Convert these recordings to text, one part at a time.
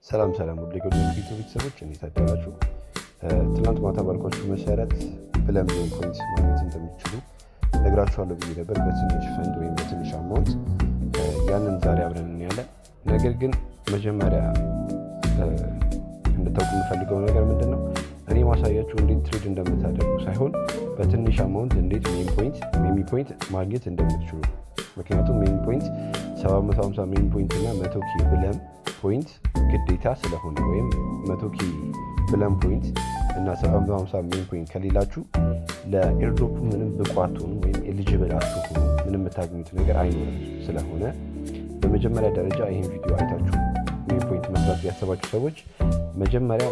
ሰላም ውድ የጎልደን ዩቲዩብ ቤተሰቦች እንዴት አደራችሁ? ትናንት ማታ ባልኳችሁ መሰረት ብለም ፖይንት ማግኘት እንደሚችሉ ነግራችኋለሁ ብዬ ነበር። በትንሽ ፈንድ ወይም በትንሽ አማውንት ያንን ዛሬ አብረን እናያለን። ነገር ግን መጀመሪያ እንድታውቁ የምፈልገው ነገር ምንድን ነው፣ እኔ ማሳያችሁ እንዴት ትሬድ እንደምታደርጉ ሳይሆን በትንሽ አማውንት እንዴት ሜሚ ፖይንት ማግኘት እንደምትችሉ። ምክንያቱም ሜሚ ፖይንት 750 ሜሚ ፖይንት እና 100 ኪ ብለም ፖይንት ግዴታ ስለሆነ ወይም 100 ኪ ብለም ፖይንት እና 750 ሜሚ ፖይንት ከሌላችሁ ለኤርድሮፕ ምንም ብቁ አትሆኑ ወይም ኤሊጂብል አትሆኑ፣ ምንም የምታገኙት ነገር አይኖርም። ስለሆነ በመጀመሪያ ደረጃ ይህን ቪዲዮ አይታችሁ ሜሚ ፖይንት መስራት ያሰባችሁ ሰዎች መጀመሪያ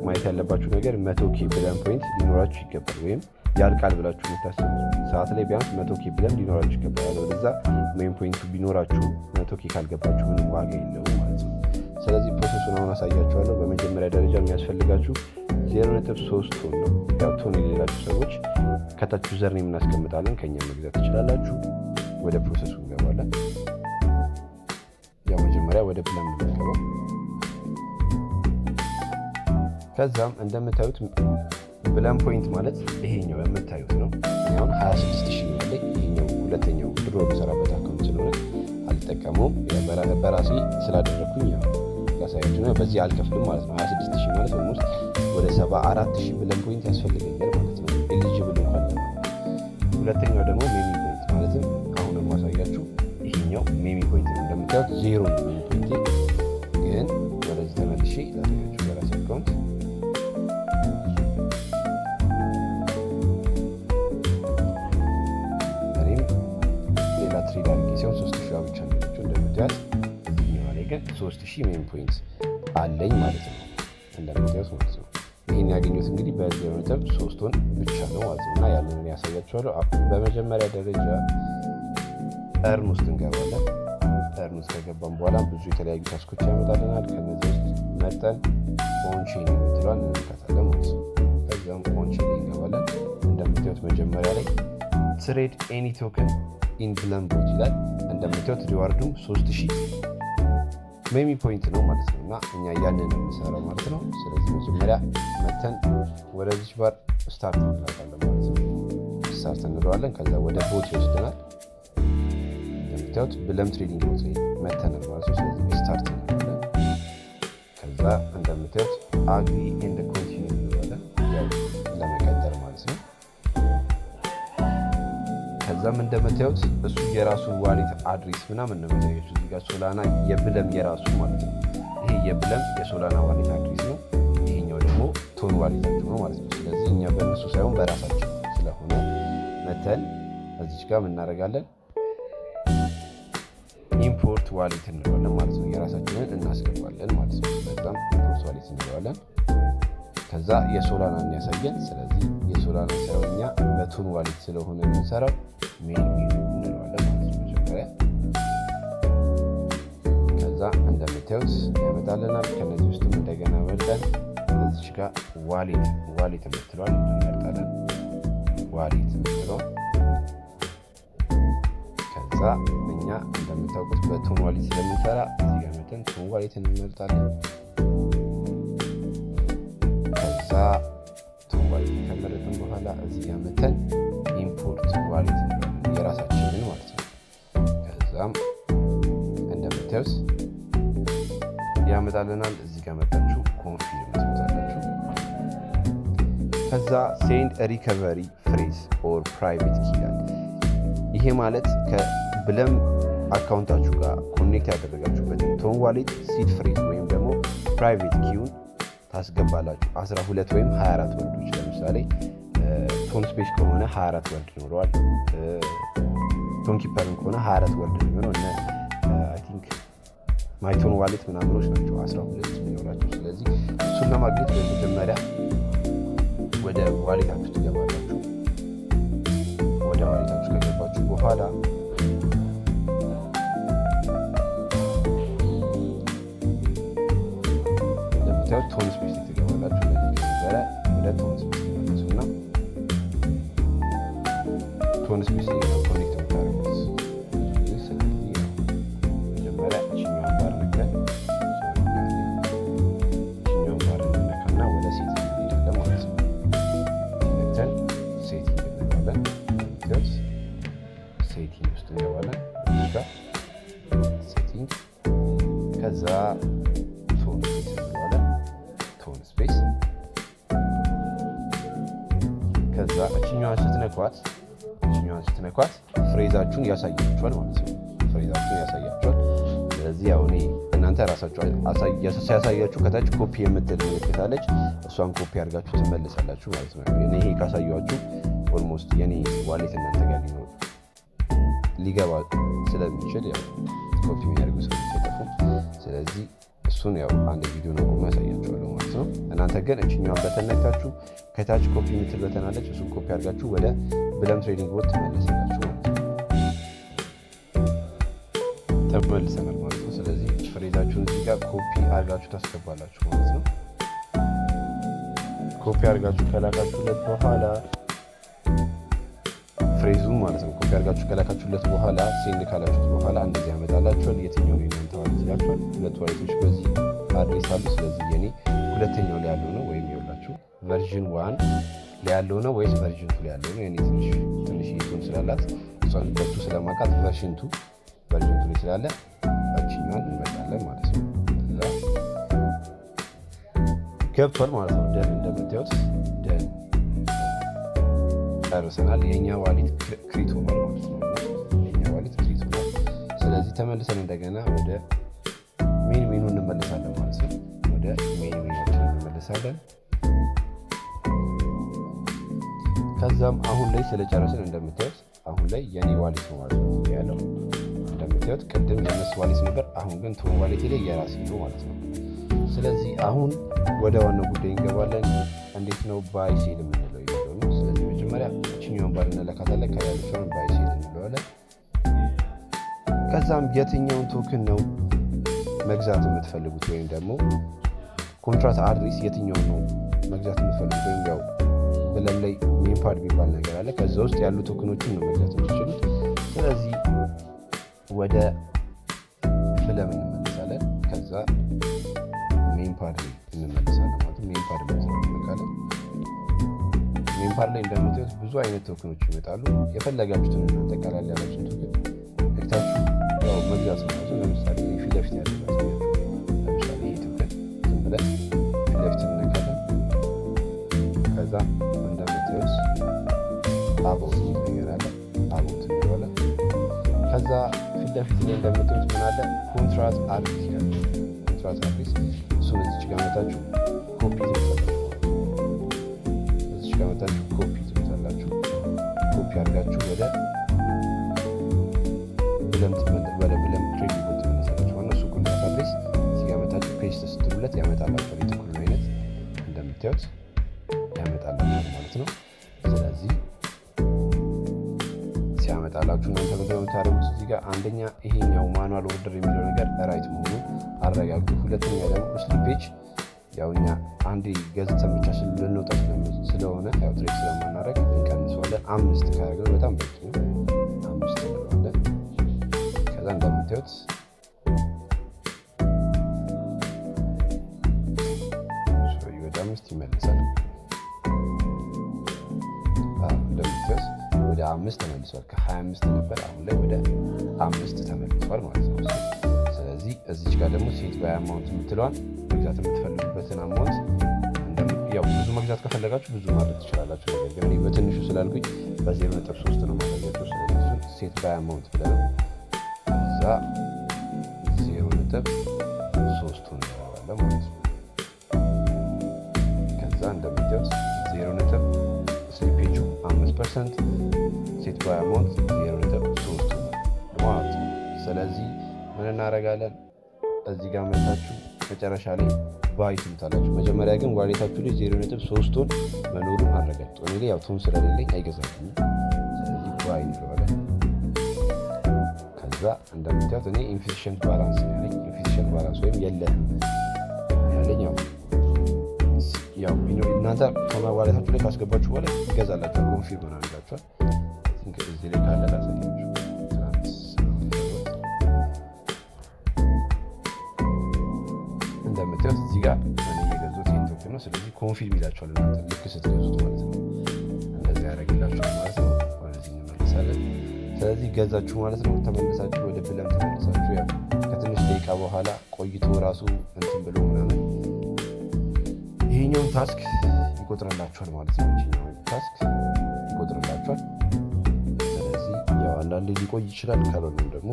ማየት ያለባችሁ ነገር 100 ኪ ብለም ፖይንት ሊኖራችሁ ይገባል። ወይም ያልቃል ብላችሁ የምታስቡ ሰዓት ላይ ቢያንስ 100 ኪ ብለም ሊኖራችሁ ይገባል። አለበለዛ ሜሚ ፖይንቱ ቢኖራችሁ 100 ኪ ካልገባችሁ ምንም ዋጋ የለውም ማለት ነው። ስለዚህ ፕሮሰሱን አሁን አሳያችኋለሁ። በመጀመሪያ ደረጃ የሚያስፈልጋችሁ 0.3 ቶን ነው። ያው ቶን የሌላችሁ ሰዎች ከታች ዩዘርኔም እናስቀምጣለን፣ ከኛ መግዛት ትችላላችሁ። ወደ ፕሮሰሱ እንገባለን። ያው መጀመሪያ ወደ ብለም እንገባው። ከዛም እንደምታዩት ብለም ፖይንት ማለት ይሄኛው የምታዩት ነው። አሁን 26000 ነው ያለኝ። ይሄኛው ሁለተኛው ድሮ በሰራበት አካውንት ስለሆነ አልጠቀመውም። በራሴ ስላደረኩኝ ያው ያሳያችሁ ነው። በዚህ አልከፍልም ማለት ነው። 26000 ማለት ኦልሞስት ወደ 74000 ብለም ፖይንት ያስፈልገኛል ማለት ነው፣ ኤሊጂብል እንኳን። ሁለተኛው ደግሞ ሜሚ ፖይንት ማለትም አሁን ማሳያችሁ ይሄኛው ሜሚ ፖይንት ነው። እንደምታዩት ዜሮ ነው ሜሚ ፖይንት። ግን ወደዚህ ተመልሼ ላሳያችሁ በራሴ አካውንት ትሬድ አድርጌ ሲሆን 3000 ብቻ ነው እንደምታዩት። እዚህኛው ላይ ግን 3000 ሜሚ ፖይንት አለኝ ማለት ነው፣ እንደምታዩት ማለት ነው። ይሄን ያገኘሁት እንግዲህ በ0.3 ቶን ብቻ ነው ማለት ነው። እና ያንን ያሳያችኋለሁ። በመጀመሪያ ደረጃ እርን ውስጥ እንገባለን። እርን ውስጥ ከገባን በኋላ ብዙ የተለያዩ ታስኮች ያመጣልናል። ከነዚህ ውስጥ መጠን ኦንቼን የምትለዋን እንነካታለን ማለት ነው። ከዚያም ኦንቼን ላይ እንገባለን። እንደምታዩት መጀመሪያ ላይ ትሬድ ኤኒ ቶከን ኢን ብለም ቦት ይላል። እንደምታዩት ሪዋርዱም 3000 ሜሚ ፖይንት ነው ማለት ነው። እና እኛ ያንን ነው የምንሰራው ማለት ነው። ስለዚህ መጀመሪያ መተን ወደዚህ ባር ስታርት እንላለን ማለት ነው። ስታርት እንለዋለን። ከዛ ወደ ቦት ይወስደናል። እንደምታዩት ብለም ትሬዲንግ ቦት ላይ መተናል ማለት ነው። ስለዚህ ስታርት እንላለን። ከዛ እንደምታዩት አግሪ ኤንድ ኮንቲኒው እንላለን፣ ያው ለመቀጠል ማለት ነው። ከዛም እንደምታዩት እሱ የራሱ ዋሌት አድሬስ ምናምን ነው የሚያሳያችሁ። እዚህ ጋር ሶላና የብለም የራሱ ማለት ነው። ይሄ የብለም የሶላና ዋሌት አድሬስ ነው። ይሄኛው ደግሞ ቶን ዋሌታቸው ነው ማለት ነው። ስለዚህ እኛ በእነሱ ሳይሆን በራሳቸው ስለሆነ መተን እዚች ጋር እናደርጋለን ኢምፖርት ዋሌት እንለዋለን ማለት ነው። የራሳችንን እናስገባለን ማለት ነው። በጣም ኢምፖርት ዋሌት እንለዋለን። ከዛ የሶላና የሚያሳየን። ስለዚህ የሶላና ሳይሆን እኛ በቶን ዋሌት ስለሆነ የምንሰራው ሜን እንለዋለን ማለት ነው መጀመሪያ። ከዛ እንደምታዩት ያመጣልናል። ከነዚህ ውስጥም እንደገና መርጠን እዚች ጋር ዋሌት የምትለዋል እንመርጣለን። ዋሌት የምትለዋል ከዛ እኛ እንደምታውቁት በቶን ዋሌት ስለምንሰራ እዚህ ጋር መጠን ቶን ዋሌት እንመርጣለን። ከዛ ቶን ዋሌት ከመረጥን በኋላ እዚህ ጋር መተን ኢምፖርት ዋሌት የራሳችንን ማለት ነው። ከዛም እንደምታዩት ያመጣልናል። እዚህ ጋር መጣችሁ ኮንፊርም ትመጣላችሁ። ከዛ ሴንድ ሪከቨሪ ፍሬዝ ኦር ፕራይቬት ኪ ይላል። ይሄ ማለት ከብለም አካውንታችሁ ጋር ኮኔክት ያደረጋችሁበትን ቶን ዋሌት ሲድ ፍሬዝ ወይም ደግሞ ፕራይቬት ኪውን ታስገባላችሁ። 12 ወይም 24 ወርዶች። ለምሳሌ ቶን ስፔስ ከሆነ 24 ወርድ ይኖረዋል። ቶን ኪፐርን ከሆነ 24 ወርድ ነው የሚሆነው። አይ ቲንክ ማይቶን ዋሌት ምናምኖች ናቸው 12 የሚኖራቸው። ስለዚህ እሱን ለማግኘት በመጀመሪያ ወደ ዋሌታችሁ ትገባላችሁ። ወደ ዋሌታችሁ ከገባችሁ በኋላ እንደምታዩት ቶን ስፔስ ትገባላችሁ። ነበረ ወደ ቶን ስፔስ ተመለሱና ቶን ስፔስ ኮኔክት የምታደርጉት። ስለዚህ መጀመሪያ እችኛዋን ባር ነግረን ቶን ስፔስ እንለዋለን። ቶን ስፔስ ከዛ እችኛዋን ስትነኳት ፍሬዛችሁን ያሳያችኋል ማለት ነው። ፍሬዛችሁን ያሳያችኋል። ስለዚህ ያው እኔ እናንተ ራሳችሁ ሲያሳያችሁ ከታች ኮፒ የምትል ምልክት አለች። እሷን ኮፒ አድርጋችሁ ትመልሳላችሁ ማለት ነው። እኔ ይሄ ካሳያችሁ ኦልሞስት የኔ ዋሌት እናንተ ጋር ሊገባ ስለሚችል ያው ኮፒ የሚያደርጉ ሰዎች አይጠፉም። ስለዚህ እሱን ያው አንድ ቪዲዮ ነው ቆሞ ያሳያችኋለሁ ማለት ነው። እናንተ ግን እችኛዋን በተን ነክታችሁ ከታች ኮፒ የምትል በተን አለች። እሱን ኮፒ አድርጋችሁ ወደ ብለም ትሬዲንግ ቦት ትመልሳላችሁ ማለት ነው። ተመልሰናል ማለት ነው። ስለዚህ ፍሬዛችሁን እዚህ ጋር ኮፒ አድርጋችሁ ታስገባላችሁ ማለት ነው። ኮፒ አድርጋችሁ ከላካችሁለት በኋላ ፍሬዙን ማለት ነው ኮፒ አድርጋችሁ ከላካችሁለት በኋላ ሴንድ ካላችሁት በኋላ እንደዚህ ያመጣላችኋል። የትኛውን የእናንተ ዋሌት ይላችኋል። ሁለት ዋሌቶች በዚህ አድሬስ አሉ። ስለዚህ የኔ ሁለተኛው ላይ ያለው ነው ወይም ይኸውላችሁ ቨርዥን 1 ላይ ያለው ነው ወይስ ቨርዥን 2 ላይ ያለው ነው። የኔ ትንሽ ይቱን ስላላት እሷን በቱ ስለማውቃት ቨርዥን 2 ላይ ስላለ እችኛዋን እንመጣለን ማለት ነው። እዛ ገብቷል ማለት ነው። ደን እንደምታዩት ደን ጨርሰናል። የኛ ዋሌት ክሪት ሆኗል ማለት ነው። የኛ ዋሌት ክሪት ሆኗል። ስለዚህ ተመልሰን እንደገና ወደ ሜኑ እንመለሳለን ማለት ነው። ወደ ሜናችን እንመለሳለን። ከዛም አሁን ላይ ስለጨረስን እንደምታዩት አሁን ላይ የኔ ዋሌት ነው ማለት ነው ያለው። እንደምታዩት ቅድም የነሱ ዋሌት ነበር። አሁን ግን ቶን ዋሌት ላይ የራሴ ነው ማለት ነው። ስለዚህ አሁን ወደ ዋናው ጉዳይ እንገባለን። እንዴት ነው ባይ ሴል የምንለው ይለው ነው። ስለዚህ መጀመሪያ እችኛውን ባል እንለካታለን። ከያለችውን ባይ ሴል እንለዋለን። ከዛም የትኛውን ቶክን ነው መግዛት የምትፈልጉት ወይም ደግሞ ኮንትራት አድሬስ የትኛውን ነው መግዛት የምትፈልጉት ወይም ያው ብለም ላይ ሜንፓድ የሚባል ነገር አለ። ከዛ ውስጥ ያሉ ቶክኖችን ነው መግዛት የምትችሉት። ስለዚህ ወደ ብለም እንመለሳለን። ከዛ ሜንፓድ ላይ እንመለሳለን ማለት ነው። ሜንፓድ እንመለሳለን። ሜንፓድ ላይ እንደምታዩት ብዙ አይነት ቶክኖች ይመጣሉ። የፈለጋችሁትን እናንተ ቀላል ያላችሁን ቶክን ነክታችሁ ያው መግዛት ነው። ለምሳሌ ፊት ለፊት ያለ ለምሳሌ ይህ ቶክን ዝም ብለን ፊት ለፊት እንነካለን። ከዛ እንደምታዩት አባውት ነገር አለ። አባውት እንለዋለን። ከዛ ፊት ለፊት ላይ እንደምታዩት ምን አለ? ኮንትራት አድሬስ ይላል። ኮንትራት አድሬስ እሱን እዚች ጋር መታችሁ ኮፒ ትሉታላችሁ። እዚች ጋር መታችሁ ኮፒ ትሉታላችሁ። ኮፒ አድርጋችሁ ወደ ብለም ትሬዲንግ ቦት ትመለሳላችሁ። እሱ ኮንትራት አድሬስ እዚህ ጋር መታችሁ ፔስት ስትሉለት ያመጣላችኋል። የትኩርን አይነት እንደምታዩት ያመጣላችኋል ማለት ነው። ስለዚህ ሲያመጣላችሁ እናንተ ምንድነው የምታደርጉት? እዚህ ጋር አንደኛ ይሄኛው ማኑዋል ኦርደር የሚለው ነገር ራይት መሆኑ አረጋግጡ። ሁለተኛ ደግሞ ስሊፔጅ ያው እኛ አንዴ ገዝተን ብቻ ልንወጣ ስለሆነ ያው ትሬድ ስለማናደርግ እንቀንሰዋለን። 5 ካደረግነው በጣም በቂ ነው። 5 እንለዋለን። ከዛ እንደምታዩት ወደ 5 ይመለሳል። እንደምታዩት ወደ 5 ተመልሷል። ከ25 ነበር አሁን ላይ ወደ 5 ተመልሷል ማለት ነው። ስለዚህ እዚች ጋር ደግሞ ሴት ባይ አማውንት የምትለዋል መግዛት የምትፈልጉበትን አማውንት ያው ብዙ መግዛት ከፈለጋችሁ ብዙ ማድረግ ትችላላችሁ። ነገር ግን እኔ በትንሹ ስላልኩኝ በ0.3 ነው ማድረጋችሁ። ስለዚህ ሴት ባይ አማውንት ብለን እዛ 0.3 እንለዋለን ማለት ነው። ከዛ እንደምታዩት 0 ስሊፔጁ 5% ሴት ባይ አማውንት 0.3 ነው ማለት ነው። ስለዚህ ምን እናደርጋለን? እዚህ ጋር መታችሁ መጨረሻ ላይ ባይ ትሉታላችሁ። መጀመሪያ ግን ዋሌታችሁ ላይ 0.3 ቶን መኖሩን አረጋግጡ። እኔ ላይ ያው ቶን ስለሌለኝ አይገዛልኝም። ስለዚህ ባይ እንለዋለን። ከዛ እንደምታዩት እኔ ኢንፊሽንት ባላንስ ያለኝ ኢንፊሽንት ባላንስ ወይም የለህም ያለኝ ያው እናንተ ዋሌታችሁ ላይ ካስገባችሁ በኋላ ይገዛላችሁ። ኮንፊርም ምናምን ይላችኋል። እዚህ ላይ ካለ ላሳያችሁ። እንደምታዩት እዚህ ጋር እኔ የገዙት ቶክን ነው። ስለዚህ ኮንፊርም ይላችኋል እናንተ ልክ ስትገዙት ማለት ነው። እንደዚህ ያደርግላችኋል ማለት ነው። ወደዚህ እንመለሳለን። ስለዚህ ገዛችሁ ማለት ነው። ተመልሳችሁ ወደ ብለም ተመልሳችሁ ያው ከትንሽ ደቂቃ በኋላ ቆይቶ ራሱ እንትን ብሎ ምናምን ይሄኛውን ታስክ ይቆጥርላችኋል ማለት ነው። ይሄኛውን ታስክ ይቆጥርላችኋል። ስለዚህ ያው አንዳንዴ ሊቆይ ይችላል፣ ካልሆነም ደግሞ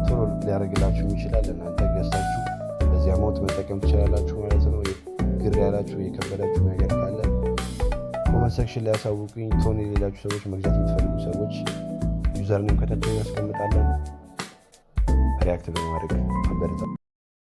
ቶሎ ሊያደርግላችሁ ይችላል። እናንተ ገዝታችሁ በዚህ አማውንት መጠቀም ትችላላችሁ ማለት ነው። ግር ያላችሁ የከበዳችሁ ነገር ካለ ኮመንት ሴክሽን ላይ ያሳውቁኝ። ቶን የሌላችሁ ሰዎች፣ መግዛት የምትፈልጉ ሰዎች ዩዘርኔም ከታች እናስቀምጣለን። ሪያክት በማድረግ አበረታ